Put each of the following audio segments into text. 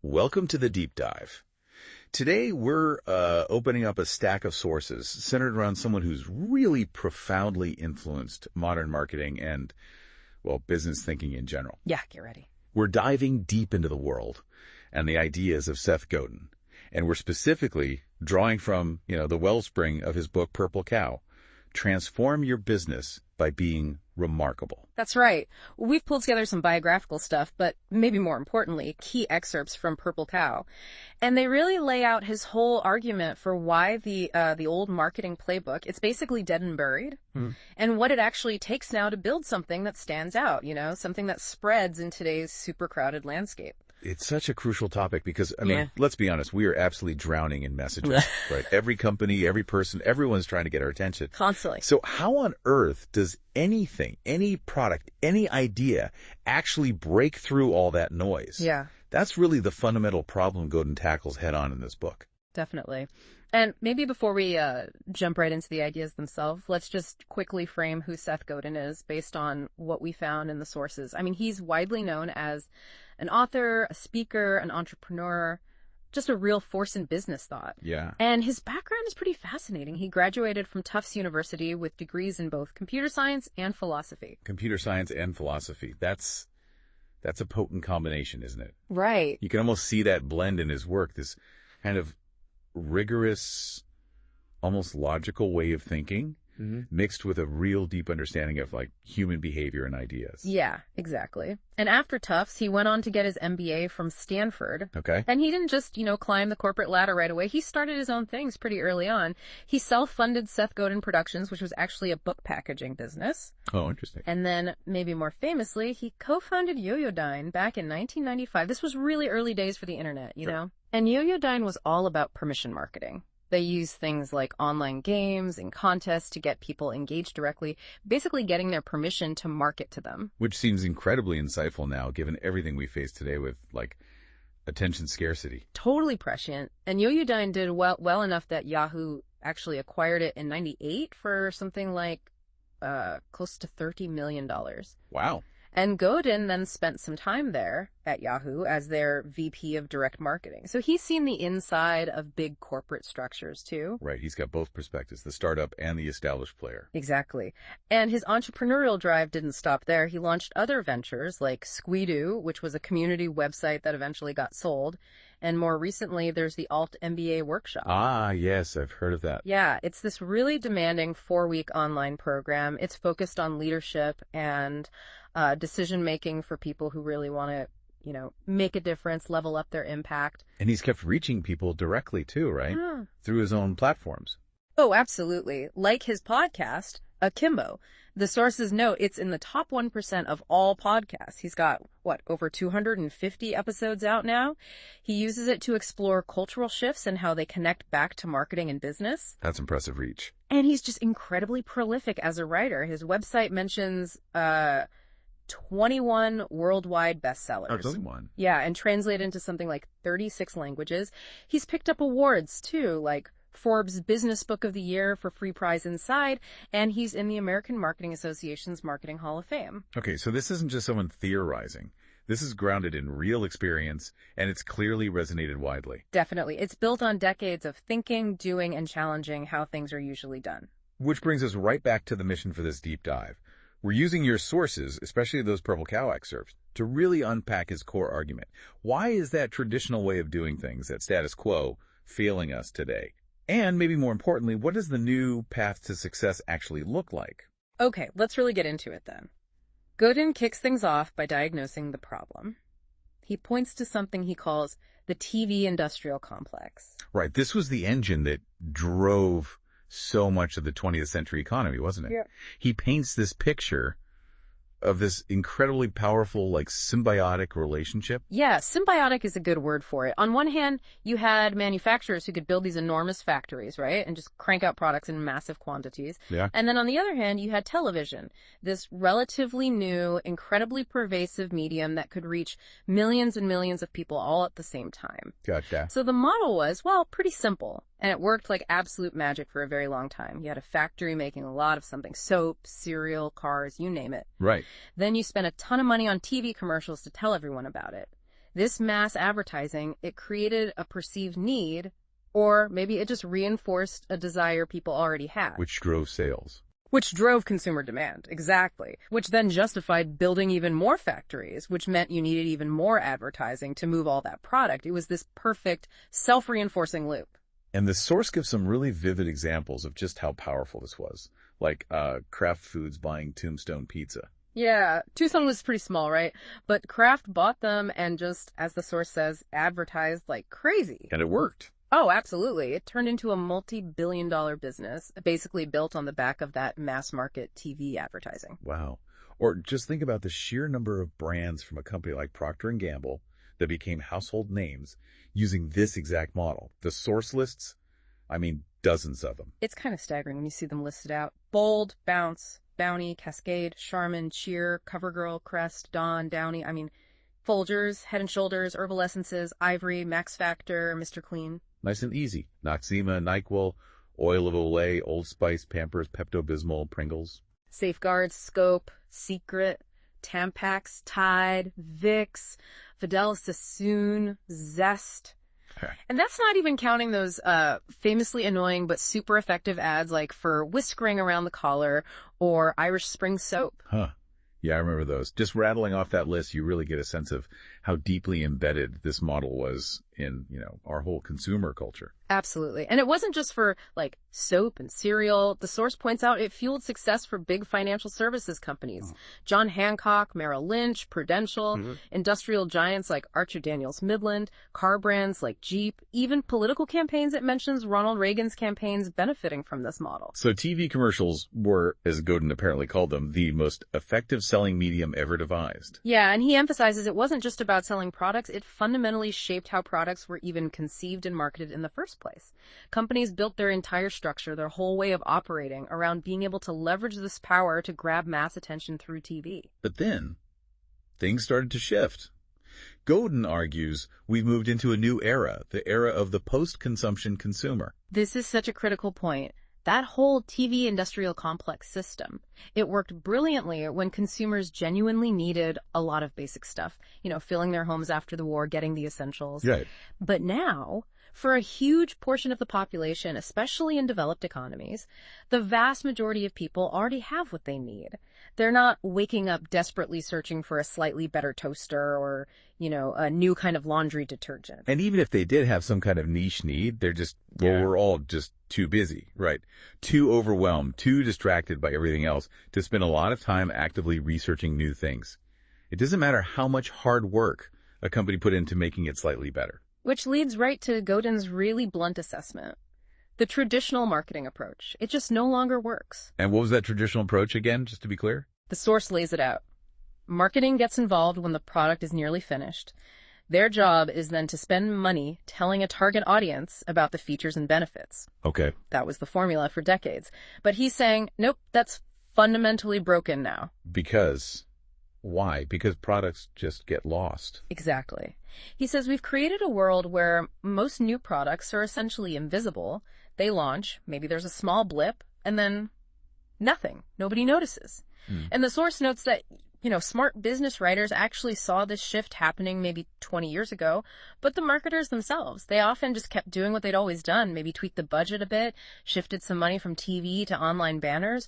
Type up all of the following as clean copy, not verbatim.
Welcome to the Deep Dive. Today, we're opening up a stack of sources centered around someone who's really profoundly influenced modern marketing and, well, business thinking in general. Yeah, get ready. We're diving deep into the world and the ideas of Seth Godin, and we're specifically drawing from, the wellspring of his book, Purple Cow, Transform Your Business by Being Remarkable. That's right. We've pulled together some biographical stuff, but maybe more importantly, key excerpts from Purple Cow. And they really lay out his whole argument for why the old marketing playbook, it's basically dead and buried, and what it actually takes now to build something that stands out, something that spreads in today's super crowded landscape. It's such a crucial topic because, let's be honest, we are absolutely drowning in messages, right? Every company, every person, everyone's trying to get our attention. Constantly. So how on earth does anything, any product, any idea actually break through all that noise? Yeah. That's really the fundamental problem Godin tackles head on in this book. Definitely. And maybe before we jump right into the ideas themselves, let's just quickly frame who Seth Godin is based on what we found in the sources. I mean, he's widely known as an author, a speaker, an entrepreneur, just a real force in business thought. Yeah. And his background is pretty fascinating. He graduated from Tufts University with degrees in both computer science and philosophy. Computer science and philosophy. That's a potent combination, isn't it? Right. You can almost see that blend in his work, this kind of rigorous, almost logical way of thinking, mixed with a real deep understanding of human behavior and ideas. Yeah, exactly. And after Tufts, he went on to get his MBA from Stanford. Okay. And he didn't just, climb the corporate ladder right away. He started his own things pretty early on. He self-funded Seth Godin Productions, which was actually a book packaging business. Oh, interesting. And then, maybe more famously, he co-founded Yoyodyne back in 1995. This was really early days for the internet, you know? And Yoyodyne was all about permission marketing. They use things like online games and contests to get people engaged directly, basically getting their permission to market to them. Which seems incredibly insightful now, given everything we face today with, attention scarcity. Totally prescient. And Yoyodyne did well enough that Yahoo actually acquired it in 98 for something like close to $30 million. Wow. And Godin then spent some time there at Yahoo as their VP of direct marketing. So he's seen the inside of big corporate structures too. Right. He's got both perspectives, the startup and the established player. Exactly. And his entrepreneurial drive didn't stop there. He launched other ventures like Squidoo, which was a community website that eventually got sold. And more recently, there's the Alt MBA workshop. Ah, yes, I've heard of that. Yeah, it's this really demanding 4-week online program. It's focused on leadership and decision-making for people who really want to, make a difference, level up their impact. And he's kept reaching people directly too, right? Yeah. Through Through his own platforms. Oh, absolutely. Like his podcast, Akimbo. The sources note it's in the top 1% of all podcasts. He's got, over 250 episodes out now? He uses it to explore cultural shifts and how they connect back to marketing and business. That's impressive reach. And he's just incredibly prolific as a writer. His website mentions 21 worldwide bestsellers. Oh, 21. Yeah, and translated into something like 36 languages. He's picked up awards, too, like Forbes Business Book of the Year for Free Prize Inside, and he's in the American Marketing Association's Marketing Hall of Fame. Okay, so this isn't just someone theorizing. This is grounded in real experience, and it's clearly resonated widely. Definitely. It's built on decades of thinking, doing, and challenging how things are usually done. Which brings us right back to the mission for this deep dive. We're using your sources, especially those Purple Cow excerpts, to really unpack his core argument. Why is that traditional way of doing things, that status quo, failing us today? And maybe more importantly, what does the new path to success actually look like? Okay, let's really get into it then. Godin kicks things off by diagnosing the problem. He points to something he calls the TV industrial complex. Right, this was the engine that drove so much of the 20th century economy, wasn't it? Yeah. He paints this picture of this incredibly powerful, symbiotic relationship. Yeah, symbiotic is a good word for it. On one hand, you had manufacturers who could build these enormous factories, right? And just crank out products in massive quantities. Yeah. And then on the other hand, you had television, this relatively new, incredibly pervasive medium that could reach millions and millions of people all at the same time. Gotcha. So the model was, pretty simple. And it worked like absolute magic for a very long time. You had a factory making a lot of something, soap, cereal, cars, you name it. Right. Then you spent a ton of money on TV commercials to tell everyone about it. This mass advertising, it created a perceived need, or maybe it just reinforced a desire people already had. Which drove sales. Which drove consumer demand, exactly. Which then justified building even more factories, which meant you needed even more advertising to move all that product. It was this perfect, self-reinforcing loop. And the source gives some really vivid examples of just how powerful this was, like Kraft Foods buying Tombstone Pizza. Yeah, Tucson was pretty small, right? But Kraft bought them and just, as the source says, advertised like crazy. And it worked. Oh, absolutely. It turned into a multi-billion-dollar business, basically built on the back of that mass-market TV advertising. Wow. Or just think about the sheer number of brands from a company like Procter & Gamble that became household names using this exact model. The source lists, I mean, dozens of them. It's kind of staggering when you see them listed out. Bold, Bounce, Bounty, Cascade, Charmin, Cheer, CoverGirl, Crest, Dawn, Downy, Folgers, Head & Shoulders, Herbal Essences, Ivory, Max Factor, Mr. Clean. Nice and easy. Noxzema, NyQuil, Oil of Olay, Old Spice, Pampers, Pepto-Bismol, Pringles. Safeguard, Scope, Secret, Tampax, Tide, Vicks, Fidelis Sassoon, Zest. And that's not even counting those famously annoying but super effective ads like for whiskering around the collar or Irish Spring soap. Huh. Yeah, I remember those. Just rattling off that list, you really get a sense of how deeply embedded this model was in, our whole consumer culture. Absolutely. And it wasn't just for, soap and cereal. The source points out it fueled success for big financial services companies. John Hancock, Merrill Lynch, Prudential, industrial giants like Archer Daniels Midland, car brands like Jeep, even political campaigns. It mentions Ronald Reagan's campaigns benefiting from this model. So TV commercials were, as Godin apparently called them, the most effective selling medium ever devised. Yeah, and he emphasizes it wasn't just about selling products. It fundamentally shaped how products were even conceived and marketed in the first place. Companies built their entire structure, their whole way of operating, around being able to leverage this power to grab mass attention through TV. But then, things started to shift. Godin argues we've moved into a new era, the era of the post-consumption consumer. This is such a critical point. That whole TV industrial complex system, it worked brilliantly when consumers genuinely needed a lot of basic stuff, filling their homes after the war, getting the essentials. Right. But now, for a huge portion of the population, especially in developed economies, the vast majority of people already have what they need. They're not waking up desperately searching for a slightly better toaster or, a new kind of laundry detergent. And even if they did have some kind of niche need, they're just, we're all just too busy, right? Too overwhelmed, too distracted by everything else to spend a lot of time actively researching new things. It doesn't matter how much hard work a company put into making it slightly better. Which leads right to Godin's really blunt assessment. The traditional marketing approach, it just no longer works. And what was that traditional approach again, just to be clear? The source lays it out. Marketing gets involved when the product is nearly finished. Their job is then to spend money telling a target audience about the features and benefits. Okay. That was the formula for decades. But he's saying, nope, that's fundamentally broken now. Because? Why? Because products just get lost. Exactly. He says we've created a world where most new products are essentially invisible. They launch, maybe there's a small blip, and then nothing. Nobody notices. And the source notes that, smart business writers actually saw this shift happening maybe 20 years ago, but the marketers themselves, they often just kept doing what they'd always done, maybe tweaked the budget a bit, shifted some money from TV to online banners,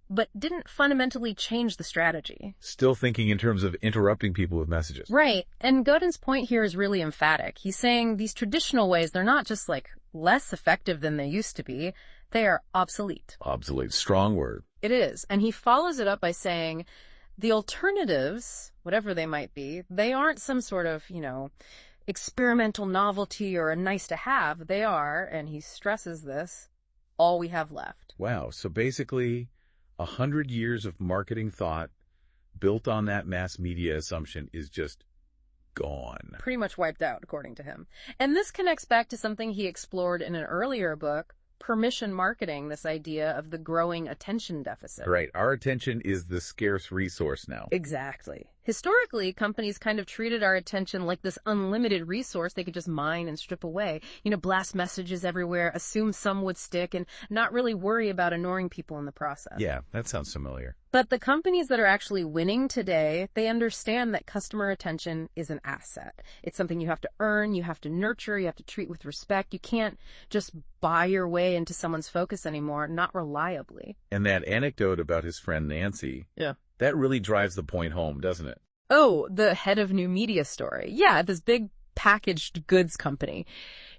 but didn't fundamentally change the strategy. Still thinking in terms of interrupting people with messages. Right. And Godin's point here is really emphatic. He's saying these traditional ways, they're not just less effective than they used to be. They are obsolete. Obsolete. Strong word. It is. And he follows it up by saying the alternatives, whatever they might be, they aren't some sort of, experimental novelty or a nice to have. They are, and he stresses this, all we have left. Wow. So basically 100 years of marketing thought built on that mass media assumption is just gone. Pretty much wiped out, according to him. And this connects back to something he explored in an earlier book, Permission Marketing, this idea of the growing attention deficit. Right. Our attention is the scarce resource now. Exactly. Historically, companies kind of treated our attention like this unlimited resource they could just mine and strip away. Blast messages everywhere, assume some would stick, and not really worry about annoying people in the process. Yeah, that sounds familiar. But the companies that are actually winning today, they understand that customer attention is an asset. It's something you have to earn, you have to nurture, you have to treat with respect. You can't just buy your way into someone's focus anymore, not reliably. And that anecdote about his friend Nancy, Yeah. that really drives the point home, doesn't it? Oh, the head of new media story. Yeah, this big packaged goods company.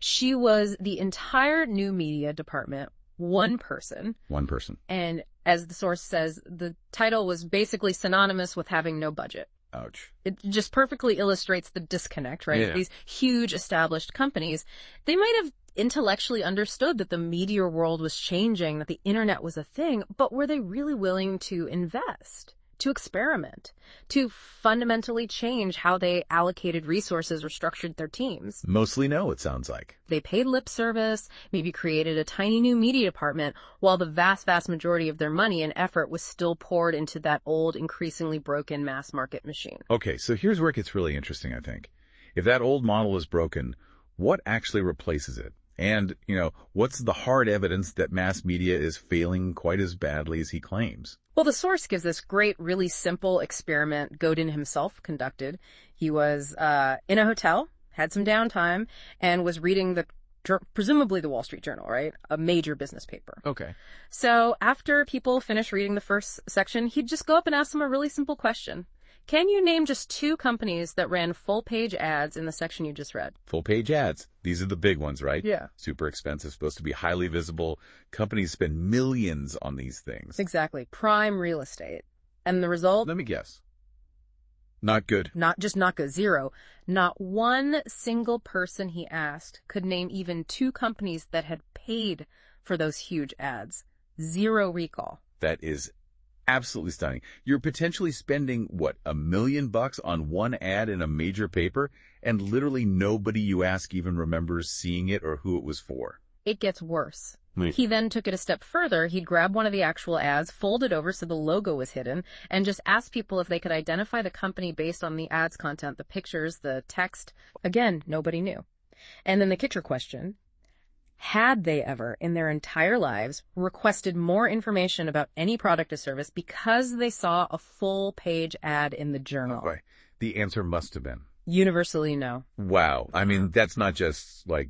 She was the entire new media department, one person. One person. And as the source says, the title was basically synonymous with having no budget. Ouch. It just perfectly illustrates the disconnect, right? Yeah. These huge established companies, they might have intellectually understood that the media world was changing, that the internet was a thing, but were they really willing to invest, to experiment, to fundamentally change how they allocated resources or structured their teams? Mostly no, it sounds like. They paid lip service, maybe created a tiny new media department, while the vast majority of their money and effort was still poured into that old, increasingly broken mass market machine. Okay, so here's where it gets really interesting, I think. If that old model is broken, what actually replaces it? And, what's the hard evidence that mass media is failing quite as badly as he claims? Well, the source gives this great, really simple experiment Godin himself conducted. He was in a hotel, had some downtime, and was reading presumably the Wall Street Journal, right? A major business paper. Okay. So after people finished reading the first section, he'd just go up and ask them a really simple question. Can you name just 2 companies that ran full-page ads in the section you just read? Full-page ads. These are the big ones, right? Yeah. Super expensive, supposed to be highly visible. Companies spend millions on these things. Exactly. Prime real estate. And the result? Let me guess. Not good. Not good. 0. Not one single person he asked could name even 2 companies that had paid for those huge ads. 0 recall. That is absolutely stunning. You're potentially spending, $1 million on one ad in a major paper, and literally nobody you ask even remembers seeing it or who it was for. It gets worse. He then took it a step further. He'd grab one of the actual ads, fold it over so the logo was hidden, and just ask people if they could identify the company based on the ad's content, the pictures, the text. Again, nobody knew. And then the kicker question: had they ever, in their entire lives, requested more information about any product or service because they saw a full-page ad in the journal? Oh boy. The answer must have been universally no. Wow. I mean, that's not just like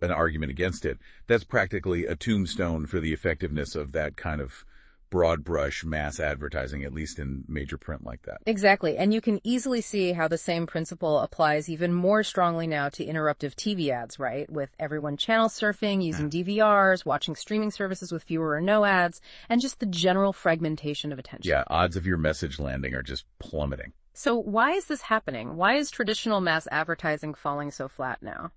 an argument against it. That's practically a tombstone for the effectiveness of that kind of broad brush mass advertising, at least in major print like that. Exactly. And you can easily see how the same principle applies even more strongly now to interruptive TV ads, right? With everyone channel surfing, using DVRs, watching streaming services with fewer or no ads, and just the general fragmentation of attention. Yeah, odds of your message landing are just plummeting. So why is this happening? Why is traditional mass advertising falling so flat now?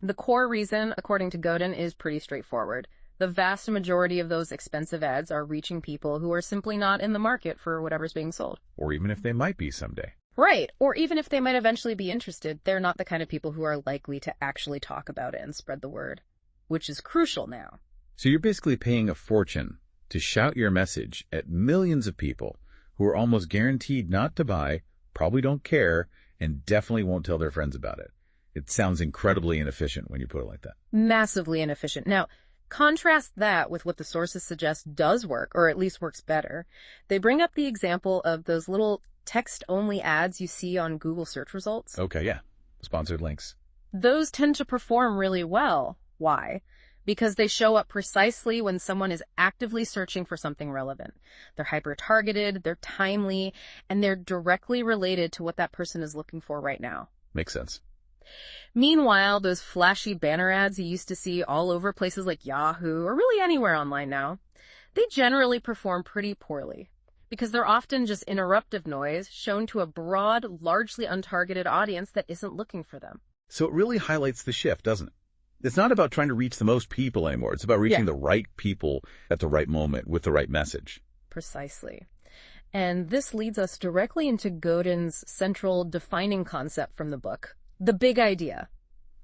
The core reason, according to Godin, is pretty straightforward. The vast majority of those expensive ads are reaching people who are simply not in the market for whatever's being sold. Or even if they might be someday. Right. Or even if they might eventually be interested, they're not the kind of people who are likely to actually talk about it and spread the word, which is crucial now. So you're basically paying a fortune to shout your message at millions of people who are almost guaranteed not to buy, probably don't care, and definitely won't tell their friends about it. It sounds incredibly inefficient when you put it like that. Massively inefficient. Now, contrast that with what the sources suggest does work, or at least works better. They bring up the example of those little text-only ads you see on Google search results. Okay, yeah. Sponsored links. Those tend to perform really well. Why? Because they show up precisely when someone is actively searching for something relevant. They're hyper-targeted, they're timely, and they're directly related to what that person is looking for right now. Makes sense. Meanwhile, those flashy banner ads you used to see all over places like Yahoo, or really anywhere online now, they generally perform pretty poorly because they're often just interruptive noise shown to a broad, largely untargeted audience that isn't looking for them. So it really highlights the shift, doesn't it? It's not about trying to reach the most people anymore. It's about reaching the right people at the right moment with the right message. Precisely. And this leads us directly into Godin's central defining concept from the book, the big idea.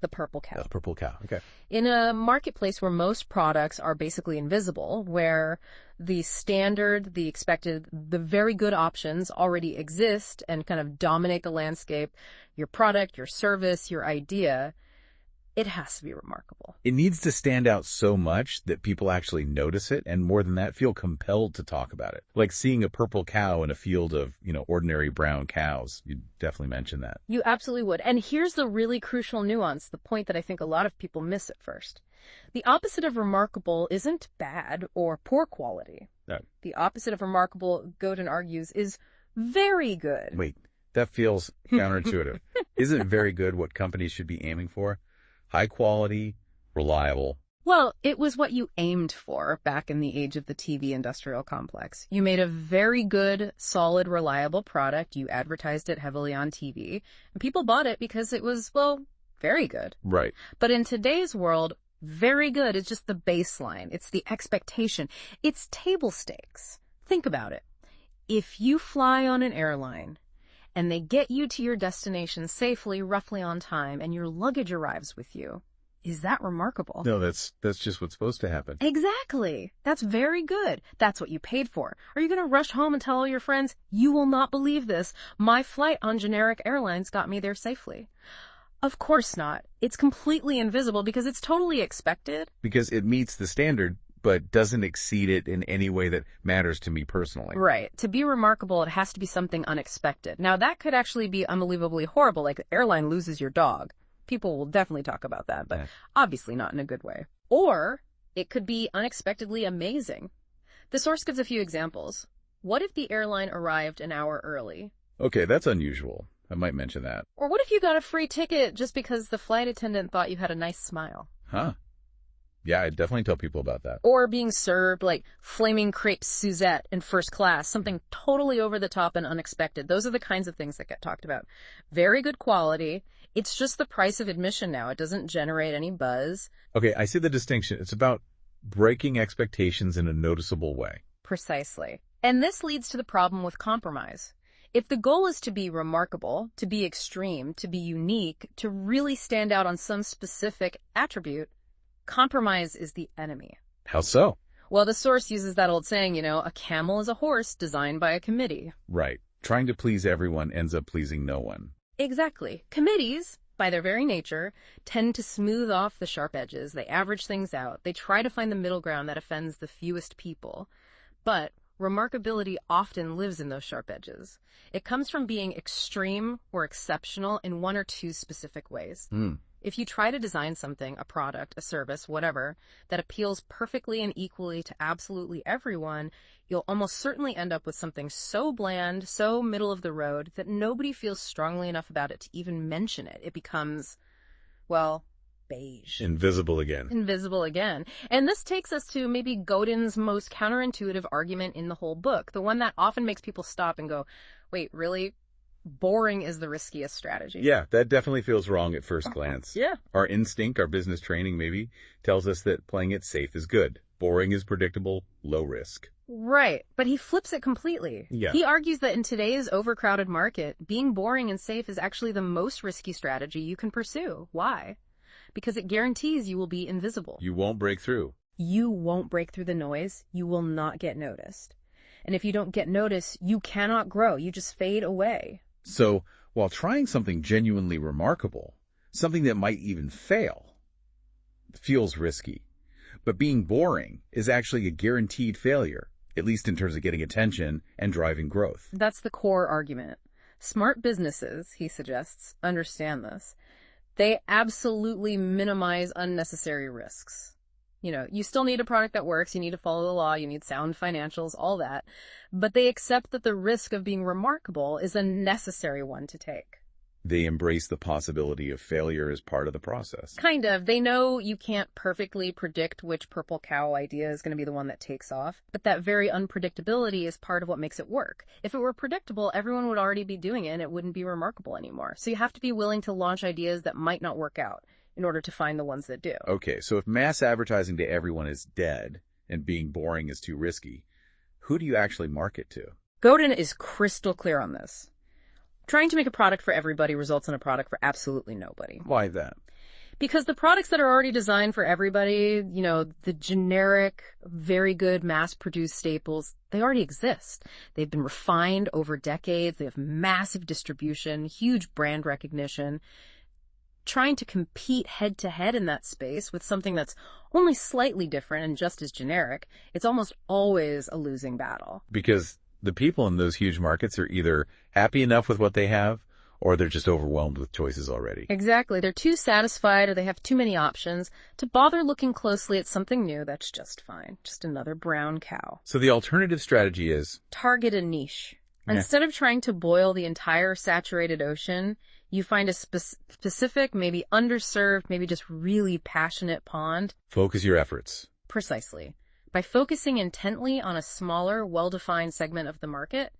The purple cow. The purple cow. Okay. In a marketplace where most products are basically invisible, where the standard, the expected, the very good options already exist and kind of dominate the landscape, your product, your service, your idea, it has to be remarkable. It needs to stand out so much that people actually notice it, and more than that, feel compelled to talk about it. Like seeing a purple cow in a field of, ordinary brown cows. You definitely mentioned that. You absolutely would. And here's the really crucial nuance, the point that I think a lot of people miss at first. The opposite of remarkable isn't bad or poor quality. No. The opposite of remarkable, Godin argues, is very good. Wait, that feels counterintuitive. Isn't very good what companies should be aiming for? High quality, reliable. Well, it was what you aimed for back in the age of the TV industrial complex. You made a very good, solid, reliable product. You advertised it heavily on TV, and people bought it because it was, very good. Right. But in today's world, very good is just the baseline. It's the expectation. It's table stakes. Think about it. If you fly on an airline and they get you to your destination safely, roughly on time, and your luggage arrives with you, is that remarkable? No, that's just what's supposed to happen. Exactly. That's very good. That's what you paid for. Are you going to rush home and tell all your friends, you will not believe this, my flight on generic airlines got me there safely? Of course not. It's completely invisible because it's totally expected. Because it meets the standard, but doesn't exceed it in any way that matters to me personally. Right. To be remarkable, it has to be something unexpected. Now, that could actually be unbelievably horrible, like the airline loses your dog. People will definitely talk about that, but obviously not in a good way. Or it could be unexpectedly amazing. The source gives a few examples. What if the airline arrived an hour early? Okay, that's unusual. I might mention that. Or what if you got a free ticket just because the flight attendant thought you had a nice smile? Huh. Yeah, I'd definitely tell people about that. Or being served like flaming crepe Suzette in first class, something totally over the top and unexpected. Those are the kinds of things that get talked about. Very good quality. It's just the price of admission now. It doesn't generate any buzz. Okay, I see the distinction. It's about breaking expectations in a noticeable way. Precisely. And this leads to the problem with compromise. If the goal is to be remarkable, to be extreme, to be unique, to really stand out on some specific attribute, compromise is the enemy. How so? Well, the source uses that old saying, a camel is a horse designed by a committee. Right. Trying to please everyone ends up pleasing no one. Exactly. Committees, by their very nature, tend to smooth off the sharp edges. They average things out. They try to find the middle ground that offends the fewest people. But remarkability often lives in those sharp edges. It comes from being extreme or exceptional in one or two specific ways. If you try to design something, a product, a service, whatever, that appeals perfectly and equally to absolutely everyone, you'll almost certainly end up with something so bland, so middle of the road, that nobody feels strongly enough about it to even mention it. It becomes, beige. Invisible again. Invisible again. And this takes us to maybe Godin's most counterintuitive argument in the whole book, the one that often makes people stop and go, wait, really? Boring is the riskiest strategy. Yeah, that definitely feels wrong at first glance. Yeah. Our instinct, our business training maybe, tells us that playing it safe is good. Boring is predictable, low risk. Right. But he flips it completely. Yeah. He argues that in today's overcrowded market, being boring and safe is actually the most risky strategy you can pursue. Why? Because it guarantees you will be invisible. You won't break through. You won't break through the noise. You will not get noticed. And if you don't get noticed, you cannot grow. You just fade away. So, while trying something genuinely remarkable, something that might even fail, feels risky. But being boring is actually a guaranteed failure, at least in terms of getting attention and driving growth. That's the core argument. Smart businesses, he suggests, understand this. They absolutely minimize unnecessary risks. You still need a product that works, you need to follow the law, you need sound financials, all that. But they accept that the risk of being remarkable is a necessary one to take. They embrace the possibility of failure as part of the process. Kind of. They know you can't perfectly predict which purple cow idea is going to be the one that takes off, but that very unpredictability is part of what makes it work. If it were predictable, everyone would already be doing it and it wouldn't be remarkable anymore. So you have to be willing to launch ideas that might not work out in order to find the ones that do. Okay, so if mass advertising to everyone is dead and being boring is too risky, who do you actually market to? Godin is crystal clear on this. Trying to make a product for everybody results in a product for absolutely nobody. Why that? Because the products that are already designed for everybody, the generic, very good mass-produced staples, they already exist. They've been refined over decades. They have massive distribution, huge brand recognition. Trying to compete head-to-head in that space with something that's only slightly different and just as generic, it's almost always a losing battle. Because the people in those huge markets are either happy enough with what they have, or they're just overwhelmed with choices already. Exactly. They're too satisfied or they have too many options to bother looking closely at something new that's just fine. Just another brown cow. So the alternative strategy is? Target a niche. Instead of trying to boil the entire saturated ocean, you find a specific, maybe underserved, maybe just really passionate pond. Focus your efforts. Precisely. By focusing intently on a smaller, well-defined segment of the market,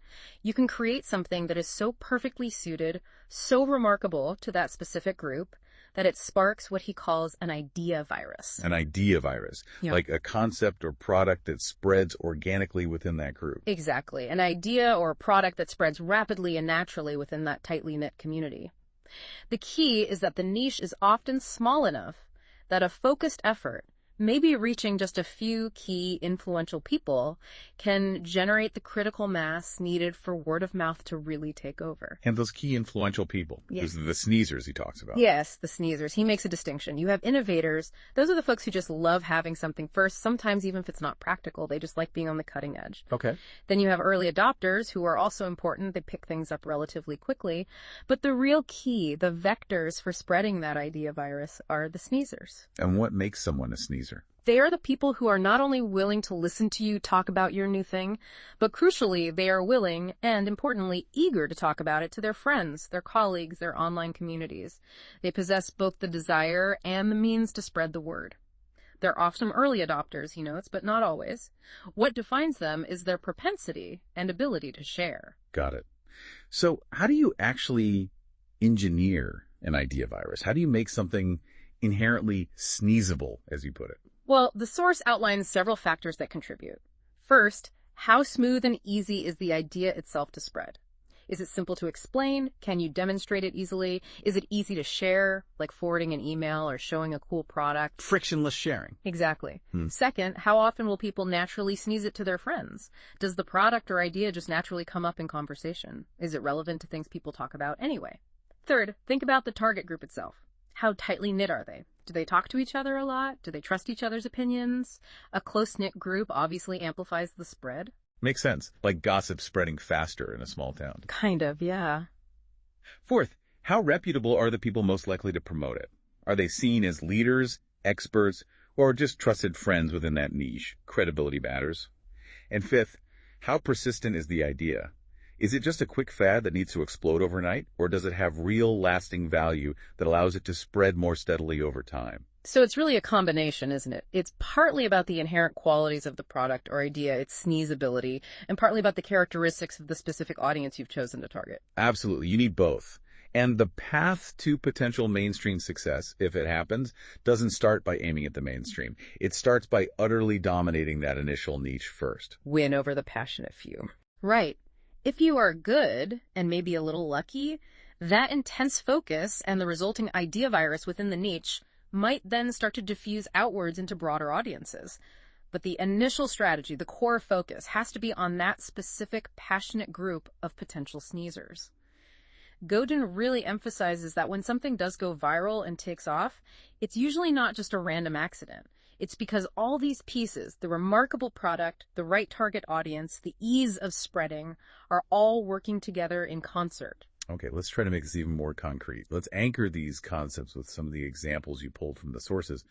you can create something that is so perfectly suited, so remarkable to that specific group, that it sparks what he calls an idea virus. An idea virus, like a concept or product that spreads organically within that group. Exactly. An idea or a product that spreads rapidly and naturally within that tightly knit community. The key is that the niche is often small enough that a focused effort, maybe reaching just a few key influential people, can generate the critical mass needed for word of mouth to really take over. And those key influential people, Yes. those are the sneezers he talks about. Yes, the sneezers. He makes a distinction. You have innovators. Those are the folks who just love having something first. Sometimes even if it's not practical, they just like being on the cutting edge. Okay. Then you have early adopters who are also important. They pick things up relatively quickly. But the real key, the vectors for spreading that idea virus, are the sneezers. And what makes someone a sneezer? They are the people who are not only willing to listen to you talk about your new thing, but crucially, they are willing and, importantly, eager to talk about it to their friends, their colleagues, their online communities. They possess both the desire and the means to spread the word. They're often early adopters, he notes, but not always. What defines them is their propensity and ability to share. Got it. So how do you actually engineer an idea virus? How do you make something inherently sneezable, as you put it? Well, the source outlines several factors that contribute. First, how smooth and easy is the idea itself to spread? Is it simple to explain? Can you demonstrate it easily? Is it easy to share, like forwarding an email or showing a cool product? Frictionless sharing. Exactly. Second, how often will people naturally sneeze it to their friends? Does the product or idea just naturally come up in conversation? Is it relevant to things people talk about anyway? Third, think about the target group itself. How tightly knit are they? Do they talk to each other a lot? Do they trust each other's opinions? A close-knit group obviously amplifies the spread. Makes sense. Like gossip spreading faster in a small town. Kind of, yeah. Fourth, how reputable are the people most likely to promote it? Are they seen as leaders, experts, or just trusted friends within that niche? Credibility matters. And fifth, how persistent is the idea? Is it just a quick fad that needs to explode overnight, or does it have real lasting value that allows it to spread more steadily over time? So it's really a combination, isn't it? It's partly about the inherent qualities of the product or idea, its sneezability, and partly about the characteristics of the specific audience you've chosen to target. Absolutely. You need both. And the path to potential mainstream success, if it happens, doesn't start by aiming at the mainstream. It starts by utterly dominating that initial niche first. Win over the passionate few. Right. If you are good, and maybe a little lucky, that intense focus and the resulting idea virus within the niche might then start to diffuse outwards into broader audiences. But the initial strategy, the core focus, has to be on that specific passionate group of potential sneezers. Godin really emphasizes that when something does go viral and takes off, it's usually not just a random accident. It's because all these pieces, the remarkable product, the right target audience, the ease of spreading, are all working together in concert. Okay, let's try to make this even more concrete. Let's anchor these concepts with some of the examples you pulled from the sources.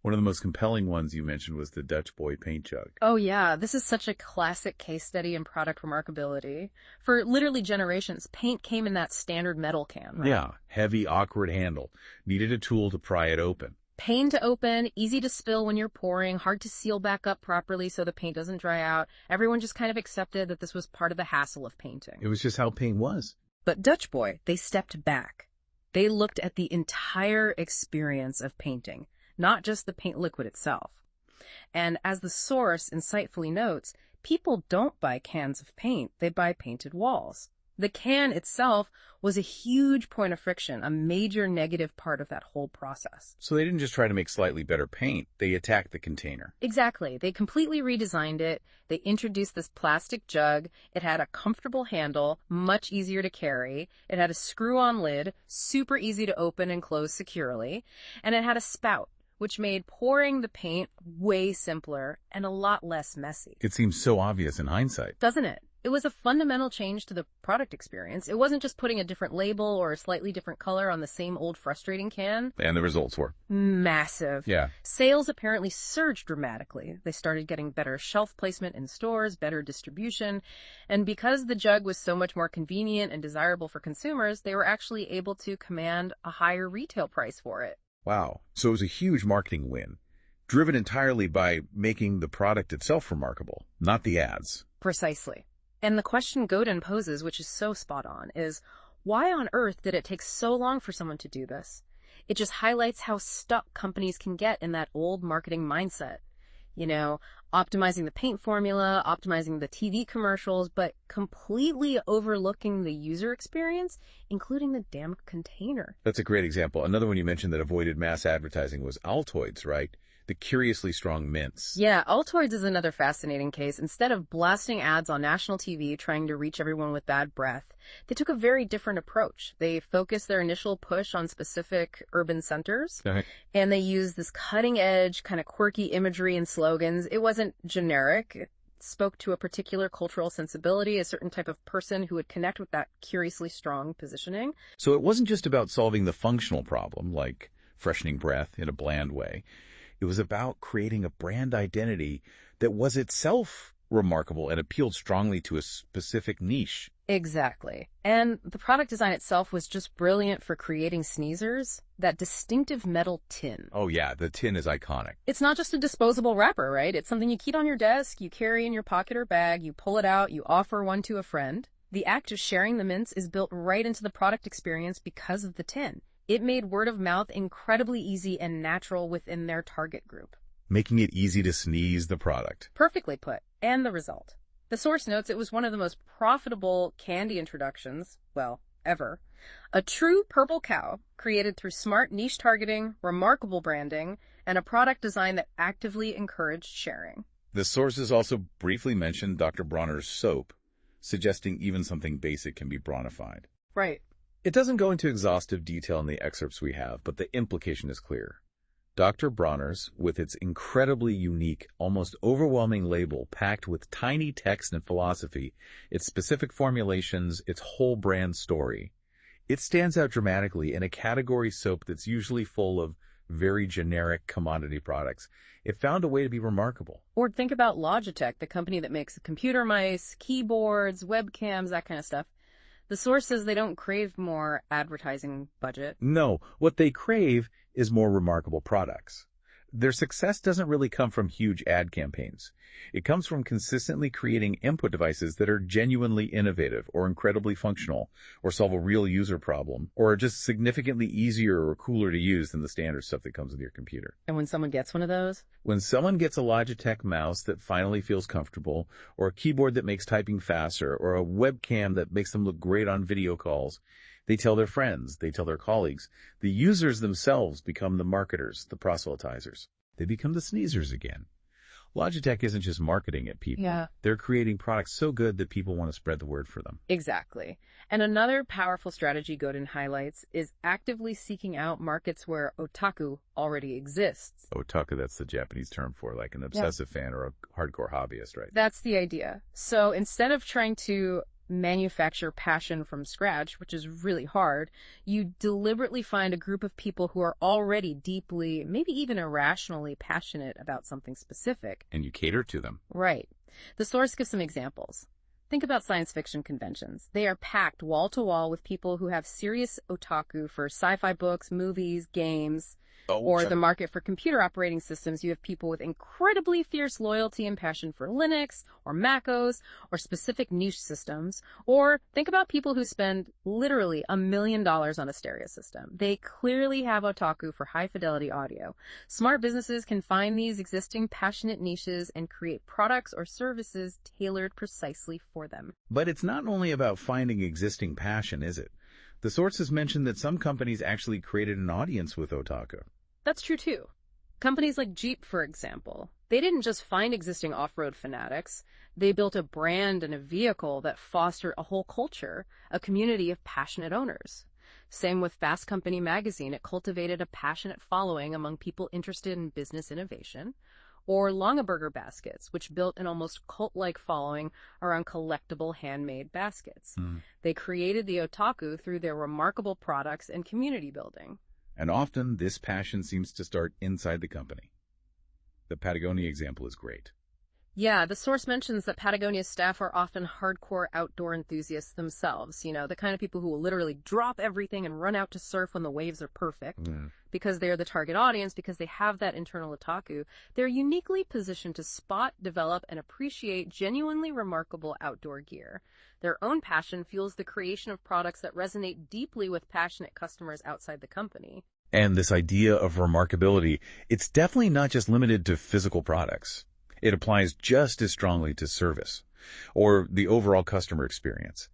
One of the most compelling ones you mentioned was the Dutch boy paint jug. Oh yeah, this is such a classic case study in product remarkability. For literally generations, paint came in that standard metal can, right? Yeah, heavy, awkward handle. Needed a tool to pry it open. Pain to open, easy to spill when you're pouring, hard to seal back up properly so the paint doesn't dry out. Everyone just kind of accepted that this was part of the hassle of painting. It was just how paint was. But Dutch boy, they stepped back. They looked at the entire experience of painting, not just the paint liquid itself. And as the source insightfully notes, people don't buy cans of paint, they buy painted walls. The can itself was a huge point of friction, a major negative part of that whole process. So they didn't just try to make slightly better paint, they attacked the container. Exactly. They completely redesigned it. They introduced this plastic jug. It had a comfortable handle, much easier to carry. It had a screw-on lid, super easy to open and close securely. And it had a spout, which made pouring the paint way simpler and a lot less messy. It seems so obvious in hindsight. Doesn't it? It was a fundamental change to the product experience. It wasn't just putting a different label or a slightly different color on the same old frustrating can. And the results were? Massive. Yeah. Sales apparently surged dramatically. They started getting better shelf placement in stores, better distribution, and because the jug was so much more convenient and desirable for consumers, they were actually able to command a higher retail price for it. Wow. So it was a huge marketing win, driven entirely by making the product itself remarkable, not the ads. Precisely. And the question Godin poses, which is so spot on, is why on earth did it take so long for someone to do this? It just highlights how stuck companies can get in that old marketing mindset. You know, optimizing the paint formula, optimizing the TV commercials, but completely overlooking the user experience, including the damn container. That's a great example. Another one you mentioned that avoided mass advertising was Altoids, right? The curiously strong mints. Yeah, Altoids is another fascinating case. Instead of blasting ads on national TV trying to reach everyone with bad breath, they took a very different approach. They focused their initial push on specific urban centers, and they used this cutting-edge, kind of quirky imagery and slogans. It wasn't generic. It spoke to a particular cultural sensibility, a certain type of person who would connect with that curiously strong positioning. So it wasn't just about solving the functional problem, like freshening breath in a bland way. It was about creating a brand identity that was itself remarkable and appealed strongly to a specific niche. Exactly. And the product design itself was just brilliant for creating sneezers, that distinctive metal tin. Oh yeah, the tin is iconic. It's not just a disposable wrapper, right? It's something you keep on your desk, you carry in your pocket or bag, you pull it out, you offer one to a friend. The act of sharing the mints is built right into the product experience because of the tin. It made word of mouth incredibly easy and natural within their target group. Making it easy to sneeze the product. Perfectly put. And the result. The source notes it was one of the most profitable candy introductions, well, ever. A true purple cow created through smart niche targeting, remarkable branding, and a product design that actively encouraged sharing. The sources also briefly mentioned Dr. Bronner's soap, suggesting even something basic can be bronnified. Right. It doesn't go into exhaustive detail in the excerpts we have, but the implication is clear. Dr. Bronner's, with its incredibly unique, almost overwhelming label packed with tiny text and philosophy, its specific formulations, its whole brand story, it stands out dramatically in a category soap that's usually full of very generic commodity products. It found a way to be remarkable. Or think about Logitech, the company that makes computer mice, keyboards, webcams, that kind of stuff. The source says they don't crave more advertising budget. No, what they crave is more remarkable products. Their success doesn't really come from huge ad campaigns. It comes from consistently creating input devices that are genuinely innovative or incredibly functional or solve a real user problem or are just significantly easier or cooler to use than the standard stuff that comes with your computer. And when someone gets one of those? When someone gets a Logitech mouse that finally feels comfortable, or a keyboard that makes typing faster, or a webcam that makes them look great on video calls, they tell their friends, they tell their colleagues. The users themselves become the marketers, the proselytizers. They become the sneezers again. Logitech isn't just marketing at people. Yeah. They're creating products so good that people want to spread the word for them. Exactly. And another powerful strategy Godin highlights is actively seeking out markets where otaku already exists. Otaku, that's the Japanese term for like an obsessive fan or a hardcore hobbyist, right? That's the idea. So instead of trying to manufacture passion from scratch, which is really hard, you deliberately find a group of people who are already deeply, maybe even irrationally passionate about something specific. And you cater to them. Right. The source gives some examples. Think about science fiction conventions. They are packed wall to wall with people who have serious otaku for sci-fi books, movies, games. Or the market for computer operating systems, you have people with incredibly fierce loyalty and passion for Linux or Mac OS or specific niche systems. Or think about people who spend literally $1 million on a stereo system. They clearly have otaku for high-fidelity audio. Smart businesses can find these existing passionate niches and create products or services tailored precisely for them. But it's not only about finding existing passion, is it? The sources mentioned that some companies actually created an audience with otaku. That's true, too. Companies like Jeep, for example, they didn't just find existing off-road fanatics. They built a brand and a vehicle that fostered a whole culture, a community of passionate owners. Same with Fast Company magazine. It cultivated a passionate following among people interested in business innovation. Or Longaberger baskets, which built an almost cult-like following around collectible handmade baskets. They created the otaku through their remarkable products and community building. And often, this passion seems to start inside the company. The Patagonia example is great. Yeah, the source mentions that Patagonia's staff are often hardcore outdoor enthusiasts themselves, the kind of people who will literally drop everything and run out to surf when the waves are perfect. Because they're the target audience, because they have that internal otaku, they're uniquely positioned to spot, develop, and appreciate genuinely remarkable outdoor gear. Their own passion fuels the creation of products that resonate deeply with passionate customers outside the company. And this idea of remarkability, it's definitely not just limited to physical products. It applies just as strongly to service or the overall customer experience.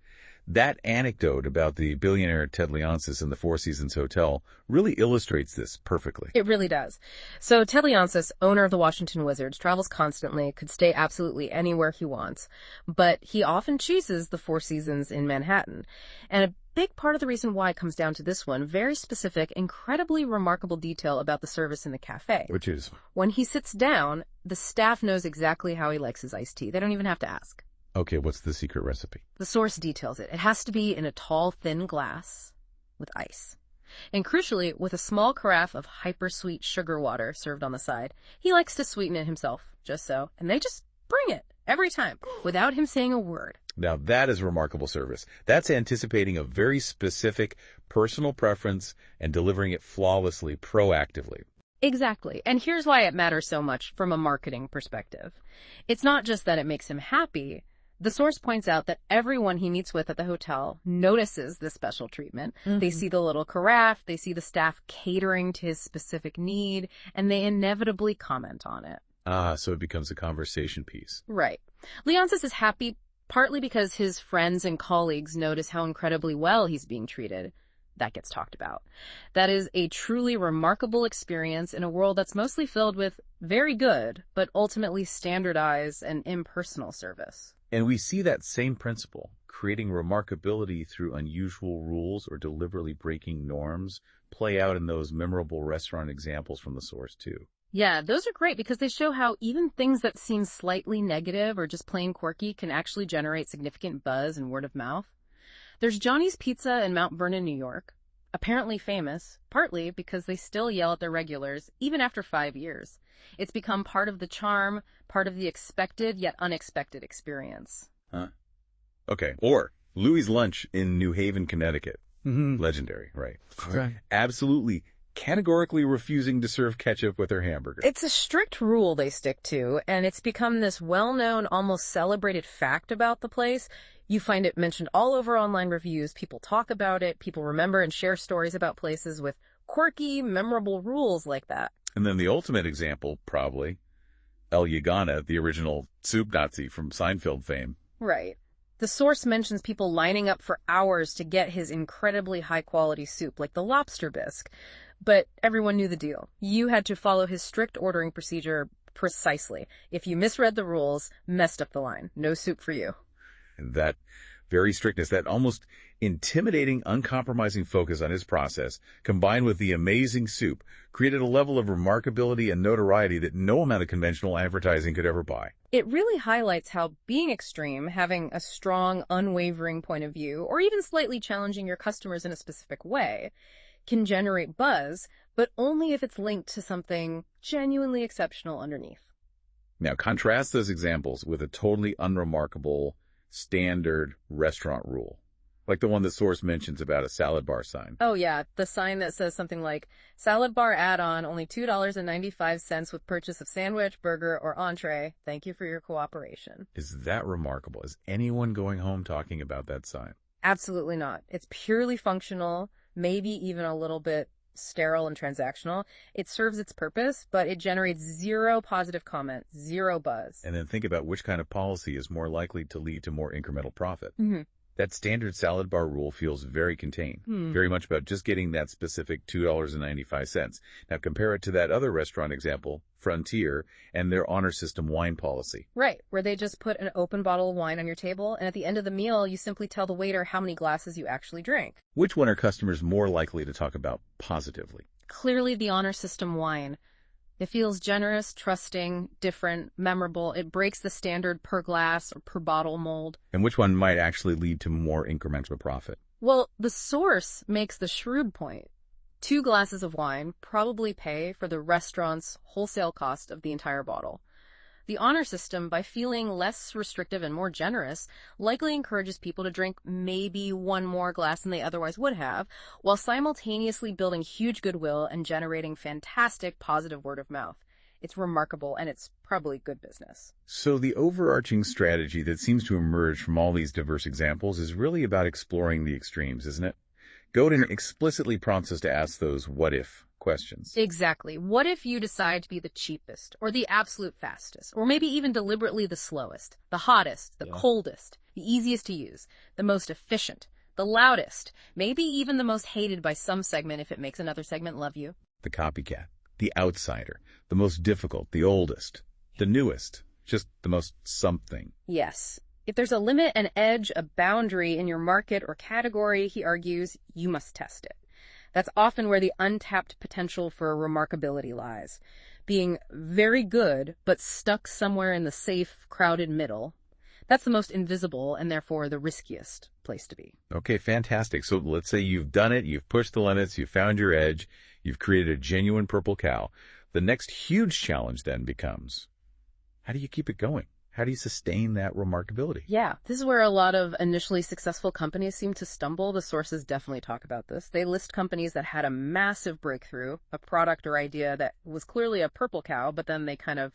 That anecdote about the billionaire Ted Leonsis in the Four Seasons Hotel really illustrates this perfectly. It really does. So Ted Leonsis, owner of the Washington Wizards, travels constantly, could stay absolutely anywhere he wants, but he often chooses the Four Seasons in Manhattan. And a big part of the reason why comes down to this one very specific, incredibly remarkable detail about the service in the cafe. Which is? When he sits down, the staff knows exactly how he likes his iced tea. They don't even have to ask. Okay, what's the secret recipe? The source details it. It has to be in a tall, thin glass with ice. And crucially, with a small carafe of hyper-sweet sugar water served on the side. He likes to sweeten it himself, just so. And they just bring it every time, without him saying a word. Now that is remarkable service. That's anticipating a very specific personal preference and delivering it flawlessly, proactively. Exactly. And here's why it matters so much from a marketing perspective. It's not just that it makes him happy. The source points out that everyone he meets with at the hotel notices this special treatment. They see the little carafe, they see the staff catering to his specific need, and they inevitably comment on it. So it becomes a conversation piece. Right. Leonsis is happy partly because his friends and colleagues notice how incredibly well he's being treated. That gets talked about. That is a truly remarkable experience in a world that's mostly filled with very good, but ultimately standardized and impersonal service. And we see that same principle, creating remarkability through unusual rules or deliberately breaking norms, play out in those memorable restaurant examples from the source, too. Yeah, those are great because they show how even things that seem slightly negative or just plain quirky can actually generate significant buzz and word of mouth. There's Johnny's Pizza in Mount Vernon, New York, apparently famous, partly because they still yell at their regulars, even after 5 years. It's become part of the charm, part of the expected yet unexpected experience. Okay. Or Louis' Lunch in New Haven, Connecticut. Legendary, right? Absolutely, categorically refusing to serve ketchup with their hamburger. It's a strict rule they stick to, and it's become this well-known, almost celebrated fact about the place. You find it mentioned all over online reviews. People talk about it. People remember and share stories about places with quirky, memorable rules like that. And then the ultimate example, probably, El Yagana, the original soup Nazi from Seinfeld fame. Right. The source mentions people lining up for hours to get his incredibly high-quality soup, like the lobster bisque. But everyone knew the deal. You had to follow his strict ordering procedure precisely. If you misread the rules, messed up the line. No soup for you. And that very strictness, that almost intimidating, uncompromising focus on his process, combined with the amazing soup, created a level of remarkability and notoriety that no amount of conventional advertising could ever buy. It really highlights how being extreme, having a strong, unwavering point of view, or even slightly challenging your customers in a specific way, can generate buzz, but only if it's linked to something genuinely exceptional underneath. Now, contrast those examples with a totally unremarkable, standard restaurant rule. Like the one the source mentions about a salad bar sign. Oh yeah, the sign that says something like, salad bar add-on, only $2.95 with purchase of sandwich, burger, or entree. Thank you for your cooperation. Is that remarkable? Is anyone going home talking about that sign? Absolutely not. It's purely functional, maybe even a little bit sterile and transactional. It serves its purpose, but it generates zero positive comment, zero buzz. And then think about which kind of policy is more likely to lead to more incremental profit. Mm-hmm. That standard salad bar rule feels very contained, very much about just getting that specific $2.95. Now compare it to that other restaurant example, Frontier, and their honor system wine policy. Right, where they just put an open bottle of wine on your table, and at the end of the meal, you simply tell the waiter how many glasses you actually drink. Which one are customers more likely to talk about positively? Clearly the honor system wine. It feels generous, trusting, different, memorable. It breaks the standard per glass or per bottle mold. And which one might actually lead to more incremental profit? Well, the source makes the shrewd point. 2 glasses of wine probably pay for the restaurant's wholesale cost of the entire bottle. The honor system, by feeling less restrictive and more generous, likely encourages people to drink maybe 1 more glass than they otherwise would have, while simultaneously building huge goodwill and generating fantastic positive word of mouth. It's remarkable, and it's probably good business. So the overarching strategy that seems to emerge from all these diverse examples is really about exploring the extremes, isn't it? Godin explicitly prompts us to ask those what-if questions. Exactly. What if you decide to be the cheapest, or the absolute fastest, or maybe even deliberately the slowest, the hottest, the coldest, the easiest to use, the most efficient, the loudest, maybe even the most hated by some segment if it makes another segment love you? The copycat, the outsider, the most difficult, the oldest, the newest, just the most something. Yes. If there's a limit, an edge, a boundary in your market or category, he argues, you must test it. That's often where the untapped potential for remarkability lies. Being very good, but stuck somewhere in the safe, crowded middle. That's the most invisible and therefore the riskiest place to be. Okay, fantastic. So let's say you've done it, you've pushed the limits, you've found your edge, you've created a genuine purple cow. The next huge challenge then becomes, how do you keep it going? How do you sustain that remarkability? Yeah, this is where a lot of initially successful companies seem to stumble. The sources definitely talk about this. They list companies that had a massive breakthrough, a product or idea that was clearly a purple cow, but then they kind of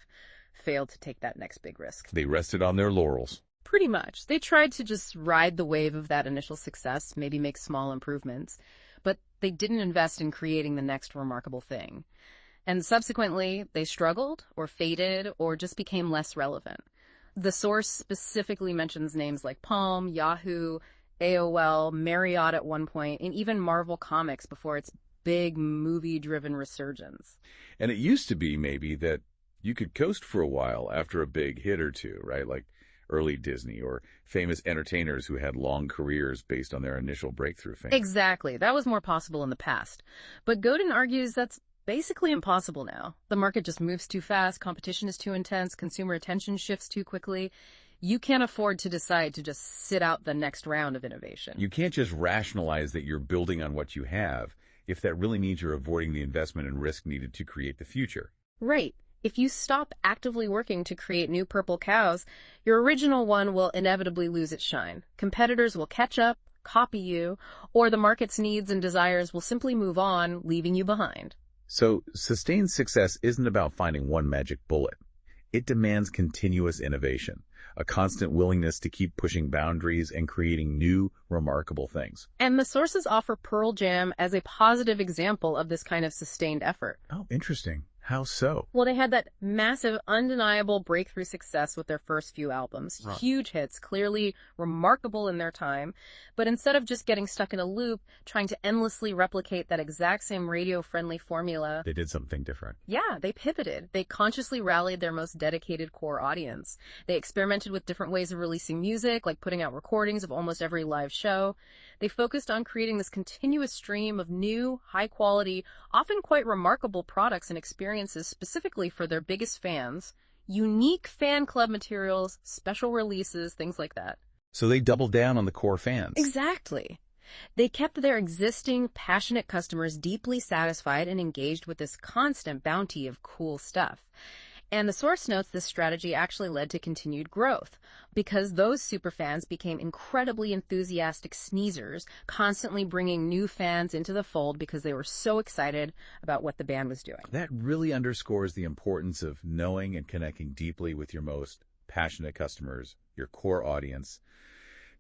failed to take that next big risk. They rested on their laurels. Pretty much. They tried to just ride the wave of that initial success, maybe make small improvements, but they didn't invest in creating the next remarkable thing. And subsequently, they struggled or faded or just became less relevant. The source specifically mentions names like Palm, Yahoo, AOL, Marriott at one point, and even Marvel Comics before its big movie-driven resurgence. And it used to be maybe that you could coast for a while after a big hit or two, right? Like early Disney or famous entertainers who had long careers based on their initial breakthrough fame. Exactly. That was more possible in the past. But Godin argues that's basically impossible now. The market just moves too fast, competition is too intense, consumer attention shifts too quickly. You can't afford to decide to just sit out the next round of innovation. You can't just rationalize that you're building on what you have if that really means you're avoiding the investment and risk needed to create the future. Right. If you stop actively working to create new purple cows, your original one will inevitably lose its shine. Competitors will catch up, copy you, or the market's needs and desires will simply move on, leaving you behind. So, sustained success isn't about finding one magic bullet. It demands continuous innovation, a constant willingness to keep pushing boundaries and creating new, remarkable things. And the sources offer Pearl Jam as a positive example of this kind of sustained effort. Oh, interesting. How so? Well, they had that massive, undeniable breakthrough success with their first few albums. Right. Huge hits, clearly remarkable in their time. But instead of just getting stuck in a loop, trying to endlessly replicate that exact same radio-friendly formula, They did something different. yeah, they pivoted. They consciously rallied their most dedicated core audience. They experimented with different ways of releasing music, like putting out recordings of almost every live show. They focused on creating this continuous stream of new, high-quality, often quite remarkable products and experiences specifically for their biggest fans, unique fan club materials, special releases, things like that. So they doubled down on the core fans. Exactly. They kept their existing, passionate customers deeply satisfied and engaged with this constant bounty of cool stuff. And the source notes this strategy actually led to continued growth because those superfans became incredibly enthusiastic sneezers, constantly bringing new fans into the fold because they were so excited about what the band was doing. That really underscores the importance of knowing and connecting deeply with your most passionate customers, your core audience.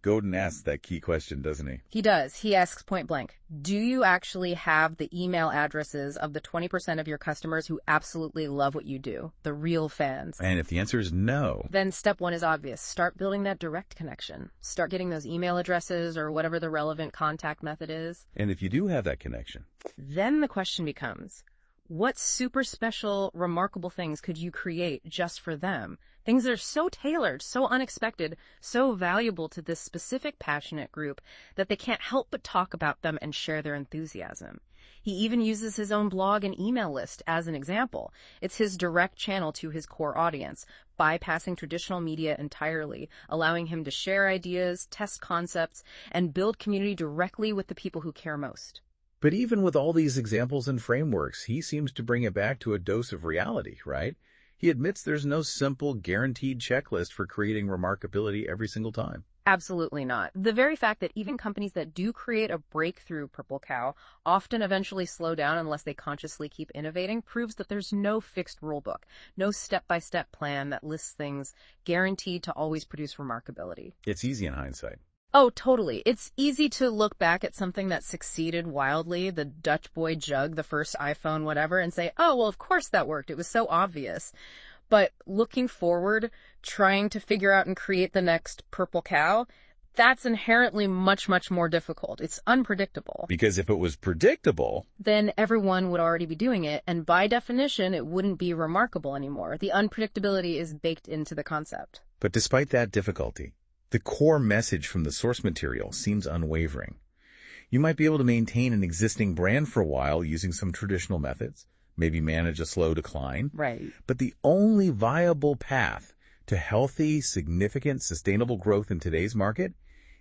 Godin asks that key question, doesn't he? He does. He asks point blank, do you actually have the email addresses of the 20% of your customers who absolutely love what you do, the real fans? And if the answer is no, then step one is obvious. Start building that direct connection. Start getting those email addresses or whatever the relevant contact method is. And if you do have that connection, then the question becomes, what super special, remarkable things could you create just for them? Things that are so tailored, so unexpected, so valuable to this specific passionate group that they can't help but talk about them and share their enthusiasm. He even uses his own blog and email list as an example. It's his direct channel to his core audience, bypassing traditional media entirely, allowing him to share ideas, test concepts, and build community directly with the people who care most. But even with all these examples and frameworks, he seems to bring it back to a dose of reality, right? He admits there's no simple, guaranteed checklist for creating remarkability every single time. Absolutely not. The very fact that even companies that do create a breakthrough purple cow often eventually slow down unless they consciously keep innovating proves that there's no fixed rulebook, no step-by-step plan that lists things guaranteed to always produce remarkability. It's easy in hindsight. Oh, totally. It's easy to look back at something that succeeded wildly, the Dutch boy jug, the first iPhone, whatever, and say, oh, well, of course that worked. It was so obvious. But looking forward, trying to figure out and create the next purple cow, that's inherently much, much more difficult. It's unpredictable. Because if it was predictable, then everyone would already be doing it, and by definition, it wouldn't be remarkable anymore. The unpredictability is baked into the concept. But despite that difficulty, the core message from the source material seems unwavering. You might be able to maintain an existing brand for a while using some traditional methods, maybe manage a slow decline. Right. But the only viable path to healthy, significant, sustainable growth in today's market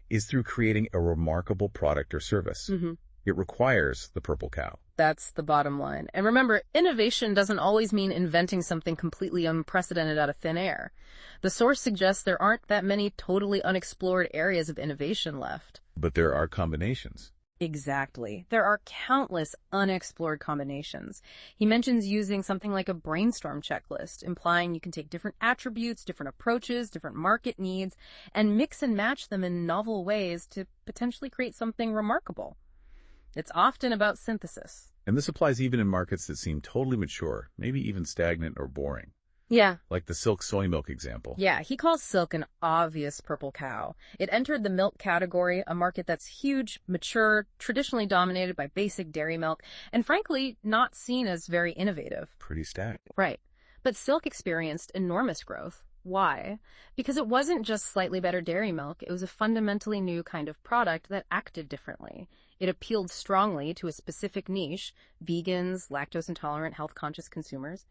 is through creating a remarkable product or service. Mm-hmm. It requires the purple cow. That's the bottom line. And remember, innovation doesn't always mean inventing something completely unprecedented out of thin air. The source suggests there aren't that many totally unexplored areas of innovation left. But there are combinations. Exactly. There are countless unexplored combinations. He mentions using something like a brainstorm checklist, implying you can take different attributes, different approaches, different market needs, and mix and match them in novel ways to potentially create something remarkable. It's often about synthesis. And this applies even in markets that seem totally mature, maybe even stagnant or boring. Yeah. Like the silk soy milk example. Yeah, he calls silk an obvious purple cow. It entered the milk category, a market that's huge, mature, traditionally dominated by basic dairy milk, and frankly, not seen as very innovative. Pretty stagnant. Right. But silk experienced enormous growth. Why? Because it wasn't just slightly better dairy milk, it was a fundamentally new kind of product that acted differently. It appealed strongly to a specific niche, vegans, lactose intolerant, health-conscious consumers,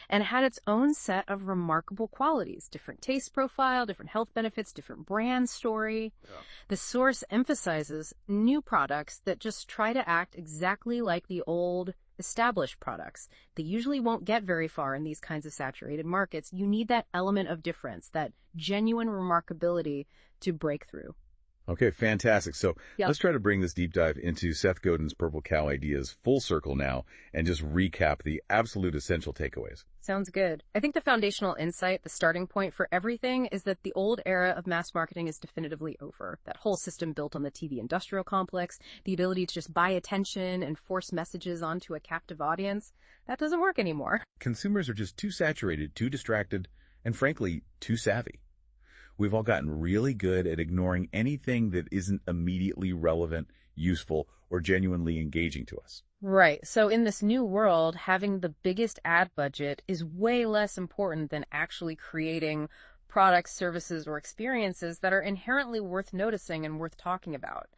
and had its own set of remarkable qualities, different taste profile, different health benefits, different brand story. Yeah. The source emphasizes new products that just try to act exactly like the old, established products. They usually won't get very far in these kinds of saturated markets. You need that element of difference, that genuine remarkability to break through. Okay, fantastic. So let's try to bring this deep dive into Seth Godin's Purple Cow ideas full circle now and just recap the absolute essential takeaways. Sounds good. I think the foundational insight, the starting point for everything, is that the old era of mass marketing is definitively over. That whole system built on the TV industrial complex, the ability to just buy attention and force messages onto a captive audience, that doesn't work anymore. Consumers are just too saturated, too distracted, and frankly, too savvy. We've all gotten really good at ignoring anything that isn't immediately relevant, useful, or genuinely engaging to us. Right. So in this new world, having the biggest ad budget is way less important than actually creating products, services, or experiences that are inherently worth noticing and worth talking about.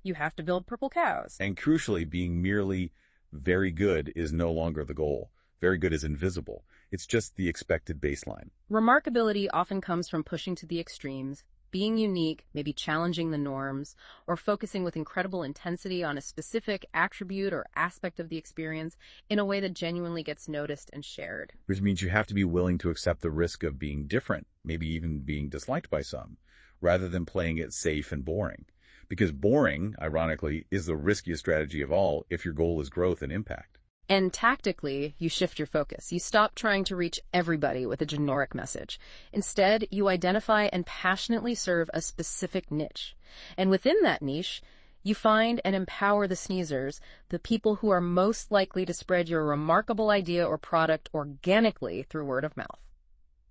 You have to build purple cows. And crucially, being merely very good is no longer the goal. Very good is invisible. It's just the expected baseline. Remarkability often comes from pushing to the extremes, being unique, maybe challenging the norms, or focusing with incredible intensity on a specific attribute or aspect of the experience in a way that genuinely gets noticed and shared. Which means you have to be willing to accept the risk of being different, maybe even being disliked by some, rather than playing it safe and boring. Because boring, ironically, is the riskiest strategy of all if your goal is growth and impact. And tactically, you shift your focus. You stop trying to reach everybody with a generic message. Instead, you identify and passionately serve a specific niche. And within that niche, you find and empower the sneezers, the people who are most likely to spread your remarkable idea or product organically through word of mouth.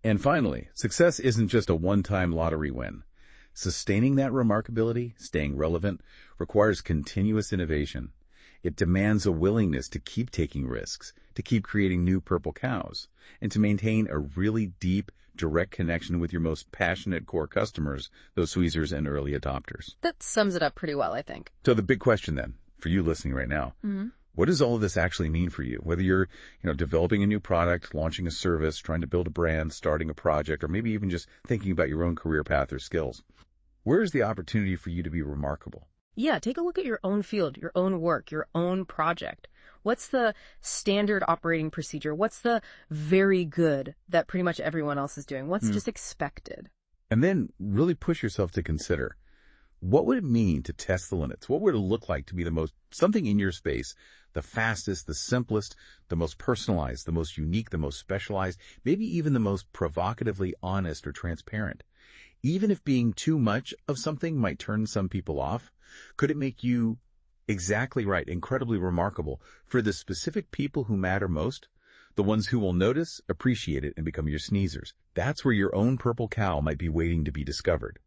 And finally, success isn't just a one-time lottery win. Sustaining that remarkability, staying relevant, requires continuous innovation. It demands a willingness to keep taking risks, to keep creating new purple cows, and to maintain a really deep, direct connection with your most passionate core customers, those tweezers and early adopters. That sums it up pretty well, I think. So the big question then, for you listening right now, what does all of this actually mean for you? Whether you're, developing a new product, launching a service, trying to build a brand, starting a project, or maybe even just thinking about your own career path or skills. Where is the opportunity for you to be remarkable? Yeah, take a look at your own field, your own work, your own project. What's the standard operating procedure? What's the very good that pretty much everyone else is doing? What's just expected? And then really push yourself to consider, what would it mean to test the limits? What would it look like to be something in your space, the fastest, the simplest, the most personalized, the most unique, the most specialized, maybe even the most provocatively honest or transparent? Even if being too much of something might turn some people off, could it make you exactly right, incredibly remarkable for the specific people who matter most? The ones who will notice, appreciate it, and become your sneezers. That's where your own purple cow might be waiting to be discovered.